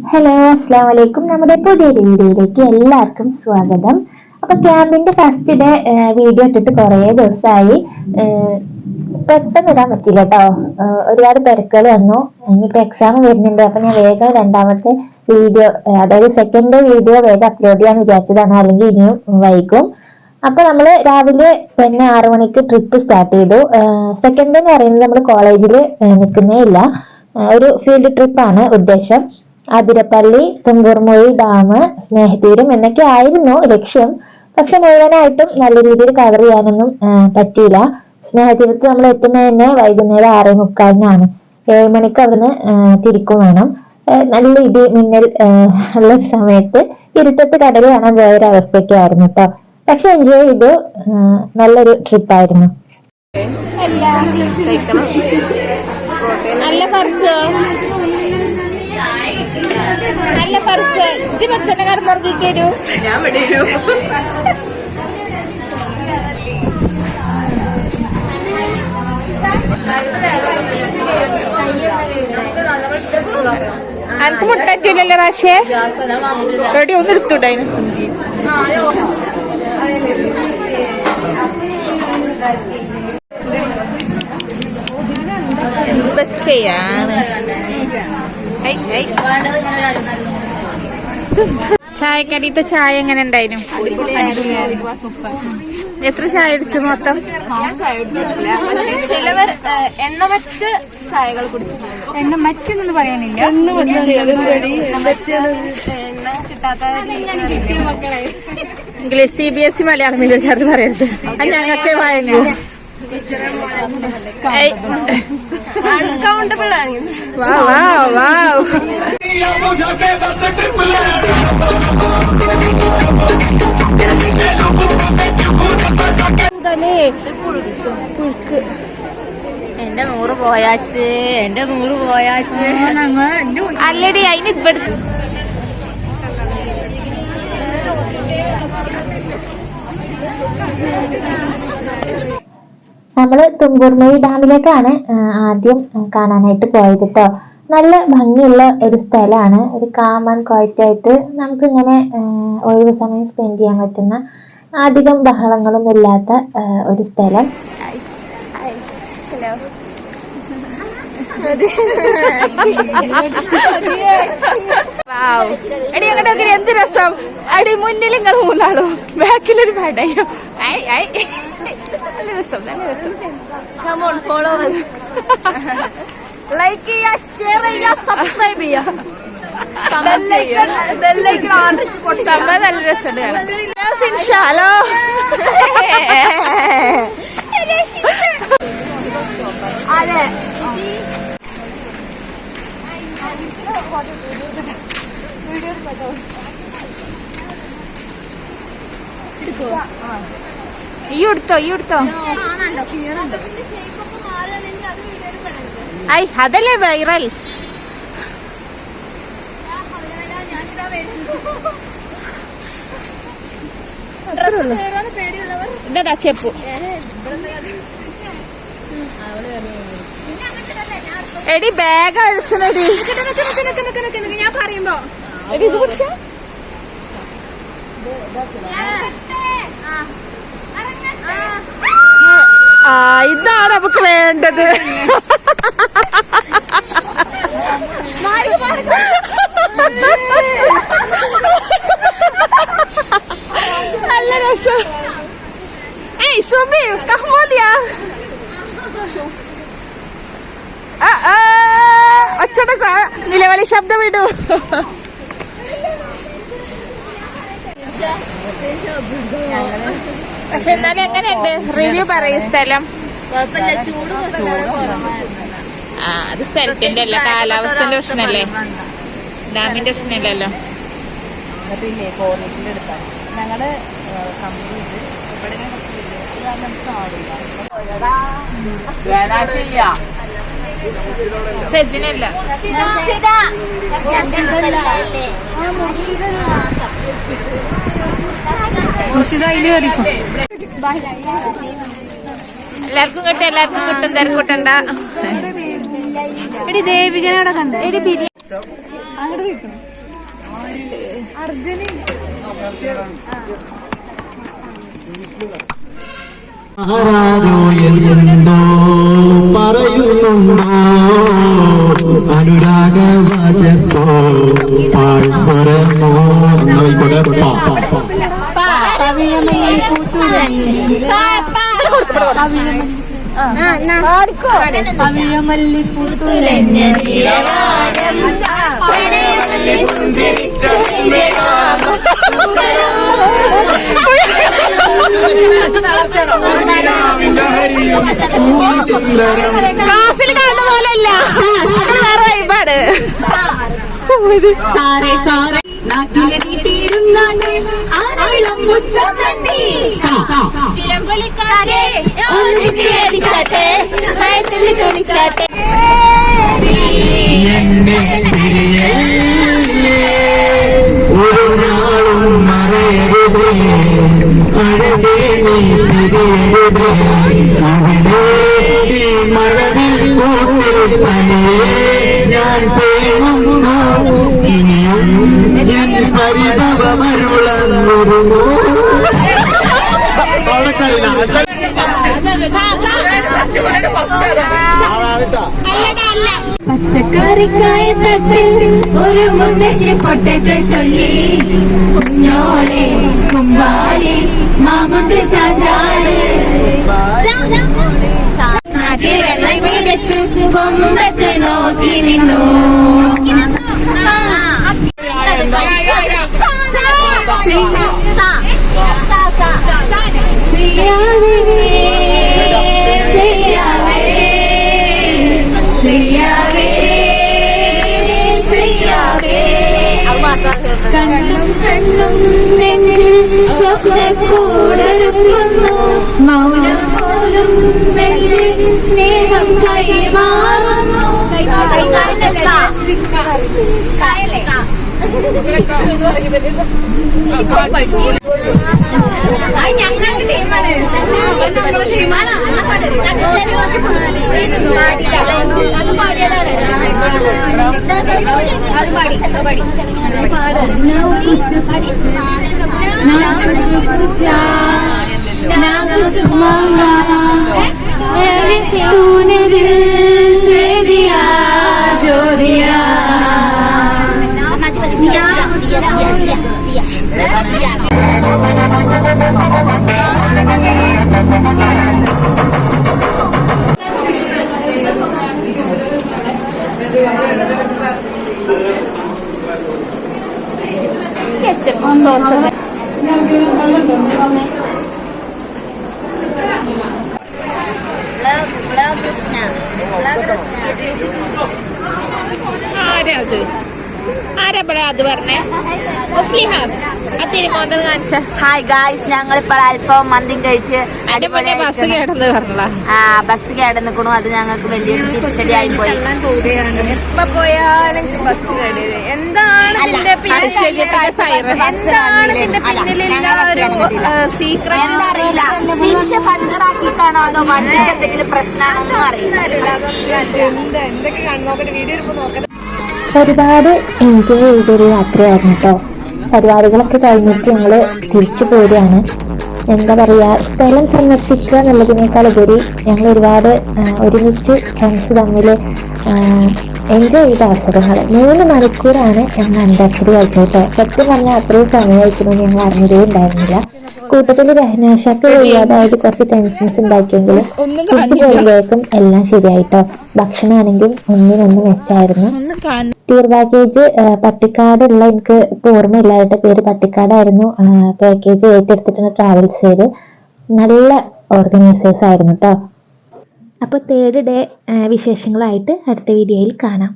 Hello, അസ്സാം വലൈക്കും. നമ്മുടെ പുതിയൊരു വീഡിയോയിലേക്ക് എല്ലാവർക്കും സ്വാഗതം. അപ്പൊ ക്യാമ്പിന്റെ ഫസ്റ്റ് ഡേ വീഡിയോ ഇട്ടിട്ട് കുറേ ദിവസമായി. പെട്ടെന്ന് ഇടാൻ പറ്റില്ല കേട്ടോ. ഒരുപാട് തിരക്കുകൾ വന്നു. ഇനിയിപ്പോ എക്സാം വരുന്നുണ്ട്. അപ്പൊ ഞാൻ വേഗം രണ്ടാമത്തെ വീഡിയോ, അതായത് സെക്കൻഡ് വീഡിയോ വേഗം അപ്ലോഡ് ചെയ്യാന്ന് വിചാരിച്ചതാണ്. അല്ലെങ്കിൽ ഇനിയും വൈകും. അപ്പൊ നമ്മള് രാവിലെ തന്നെ 6 മണിക്ക് ട്രിപ്പ് സ്റ്റാർട്ട് ചെയ്തു. സെക്കൻഡ് എന്ന് പറയുന്നത് നമ്മൾ കോളേജിൽ നിൽക്കുന്നേ ഇല്ല, ഒരു ഫീൽഡ് ട്രിപ്പാണ് ഉദ്ദേശം. അതിരപ്പള്ളി, തുമ്പൂർമൊഴി ഡാം, സ്നേഹതീരം എന്നൊക്കെ ആയിരുന്നു ലക്ഷ്യം. പക്ഷെ മുഴുവനായിട്ടും നല്ല രീതിയിൽ കവർ ചെയ്യാനൊന്നും പറ്റിയില്ല. സ്നേഹതീരത്ത് നമ്മൾ എത്തുന്നത് തന്നെ വൈകുന്നേരം 6:45 7 മണിക്ക് അവിടുന്ന് തിരിക്കും വേണം. നല്ല ഇടി മിന്നൽ ഉള്ള സമയത്ത് ഇരുട്ടത്ത് കടൽ കാണാൻ പോയ ഒരു അവസ്ഥയൊക്കെ ആയിരുന്നു കേട്ടോ. പക്ഷെ എൻജോയ് ചെയ്തു. നല്ലൊരു ട്രിപ്പായിരുന്നു. നല്ല പർസ് നല്ല പർസ് ഇവിടെ തന്നെ കടന്നുറങ്ങിക്കരു. എനിക്ക് മുട്ടറ്റൂലല്ലോ റാഷേ. റെഡി ഒന്ന് എടുത്തുണ്ടായിരുന്നു. എന്തൊക്കെയാണ് ചായക്കടിയത്തെ ചായ എങ്ങനെ ഉണ്ടായിരുന്നു? എത്ര ചായ അടിച്ചു മൊത്തം? ഞാൻ ചായ കുടിച്ചിട്ടില്ല. പക്ഷെ ചിലവർ എണ്ണമറ്റ് ചായകൾ കുടിച്ചു. എണ്ണമറ്റെന്നൊന്നും പറയാനില്ല, ഇംഗ്ലീഷ് CBSE മലയാളം മീഡിയം പറയരുത്. ഞങ്ങൾക്ക് വായന അൺകൗണ്ടബിൾ ആണ്. എന്റെ 100 പോയാച്ച്, എന്റെ 100 പോയാച്ച്. അല്ലടി അതിന് ഇവിടുത്തെ നമ്മള് തുമ്പൂർമൊഴി ഡാമിലേക്കാണ് ആദ്യം കാണാനായിട്ട് പോയത് കേട്ടോ. നല്ല ഭംഗിയുള്ള ഒരു സ്ഥലമാണ്. ഒരു കാം ആൻഡ് ക്വയറ്റ് ആയിട്ട് നമുക്ക് ഇങ്ങനെ ഒഴിവ് സമയം സ്പെൻഡ് ചെയ്യാൻ പറ്റുന്ന, അധികം ബഹളങ്ങളൊന്നും ഇല്ലാത്ത ഒരു സ്ഥലം. എടി അങ്ങോട്ട് എന്ത് രസം. അടി മുന്നിൽ നിങ്ങൾ മൂന്നാളും, ബാക്കിലൊരു പടയും. നല്ല രസം, നല്ല രസം. Come on, follow us. Like ചെയ്യുക, ഷെയർ ചെയ്യുക, സബ്സ്ക്രൈബ് ചെയ്യുക, സംഭവം നല്ല രസമുണ്ട്. അതെ. ഈ എടുത്തോ, ഈ എടുത്തോ. ഐ അതല്ലേ വൈറൽ. ഇതാ ചെപ്പു. എടി ബാഗ് അഴിച്ചടി. ഞാൻ പറയുമ്പോ ഇതാണ് നമുക്ക് വേണ്ടത്. നല്ല രസം. ഏയ് സുബി കഹ്മോലിയ ഒച്ചടക്ക നിലവിളി ശബ്ദം വിടൂ. പക്ഷെ എന്നാലും എങ്ങനെയുണ്ട്? റിവ്യൂ പറയും. സ്ഥലം അത് സ്ഥലത്തിന്റെ അല്ല, കാലാവസ്ഥന്റെ പ്രശ്നല്ലേ, ഡാമിന്റെ പ്രശ്നമല്ലല്ലോ. ഞങ്ങള് സെജിനല്ല എല്ലാവർക്കും കിട്ടും, എല്ലാവർക്കും കിട്ടും. തിരക്കൂട്ടണ്ട. എടി ദേവികനോടെ കണ്ട എടി ബിരിയാണി അങ്ങോട്ട് കിട്ടും. ആരാരോ എന്തോ പറയുന്നുണ്ടോ അനുരാഗവചസോ പാഴ്സ്വരമോ ക്ലാസ്സിൽ കാണുന്ന പോലെയല്ല, വേറെ വൈബാണ്. സാറേ സാറേ നാട്ടിലെ നീട്ടിയിരുന്നാണ്ട് ആനവിളം മുച്ചമ്മന്തി ചിലമ്പൊലിക്കാരെ അടിച്ചാട്ടെ മയത്തുള്ളി തുണിച്ചാട്ടെ എന്നെ പിരിയല്ലേ ഒരു നാളും മറയരുതേ അഴകേ നീ പിരിയരുതേ അവിടെ ഈ മഴവിൽ കൂട്ടിൽ തനിയെ ഞാൻ തേങ്ങുന്നു ഇനിയും ഞാൻ പരിഭവമരുളൊരുമോ പച്ചക്കറിക്കായ തട്ടിൽ ഒരു മുത്തശ്ശി പൊട്ടറ്റോ ചൊല്ലി കുഞ്ഞോളെ കുമ്പാടി മാമുണ്ട് ചാചാട് കൊമ്പത്ത് നോക്കി നിന്നു കണ്ണും കണ്ണും നെഞ്ചിൽ സ്വപ്നക്കൂടൊരുക്കുന്നു മൗനം പോലും നെഞ്ചിൽ സ്നേഹം കൈമാറുന്നു ഞങ്ങളുടെ ടീമാണ് അത് പാടി तूने दिल से दिया जो दिया സോസ് അത് പറഞ്ഞേ കാണിച്ച. ഹായ് ഗായ്സ്, ഞങ്ങളിപ്പോൾ അൽഫാം മന്തി കഴിച്ച് ബസ് കേടന്ന് പറഞ്ഞ ബസ് കേടന്നിക്കണു. അത് ഞങ്ങൾക്ക് വലിയൊരു തിരിച്ചടിയായി പോയി. എപ്പോ പോയാലും ബസ് കേടരുത്. എന്താണ് എന്താ അറിയില്ല, ശിക്ഷ പഞ്ചറാക്കിയിട്ടാണോ അതോ വണ്ടിക്ക് എന്തെങ്കിലും പ്രശ്നമാണോ ഒന്നും അറിയില്ല. ഒരുപാട് എൻജോയ് ചെയ്തൊരു യാത്രയായിരുന്നു കേട്ടോ. പരിപാടികളൊക്കെ കഴിഞ്ഞിട്ട് ഞങ്ങൾ തിരിച്ചു പോരുകയാണ്. എന്താ പറയുക, സ്ഥലം സന്ദർശിക്കുക എന്നുള്ളതിനേക്കാൾ ഉപരി ഞങ്ങൾ ഒരുപാട് ഒരുമിച്ച് ഫ്രണ്ട്സ് തമ്മിൽ എൻജോയ് ചെയ്ത അവസരങ്ങൾ. 3 മണിക്കൂറാണ് ഞങ്ങൾ അന്താക്ഷരി കളിച്ചത് കേട്ടോ. സത്യം പറഞ്ഞാൽ അത്രയും സമയമായിരിക്കുന്നു ഞങ്ങൾ അറിഞ്ഞതേ ഉണ്ടായിരുന്നില്ല. കൂട്ടത്തിൽ രഹനാശക്ക് കഴിയാതായത് കുറച്ച് ടെൻഷൻസ് ഉണ്ടാക്കിയെങ്കിലും തിരിച്ചു പോകുമ്പോഴേക്കും എല്ലാം ശരിയായിട്ടോ. ഭക്ഷണമാണെങ്കിൽ ഒന്നിനൊന്ന് മെച്ചായിരുന്നു. ടൂർ പാക്കേജ് പട്ടിക്കാടുള്ള, എനിക്ക് ഇപ്പോൾ ഓർമ്മയില്ലായിട്ട് പേര് പട്ടിക്കാടായിരുന്നു പാക്കേജ് ഏറ്റെടുത്തിട്ടുള്ള ട്രാവൽസുകാർ. നല്ല ഓർഗനൈസേഴ്സ് ആയിരുന്നു കേട്ടോ. അപ്പോൾ 3rd ഡേ വിശേഷങ്ങളായിട്ട് അടുത്ത വീഡിയോയിൽ കാണാം.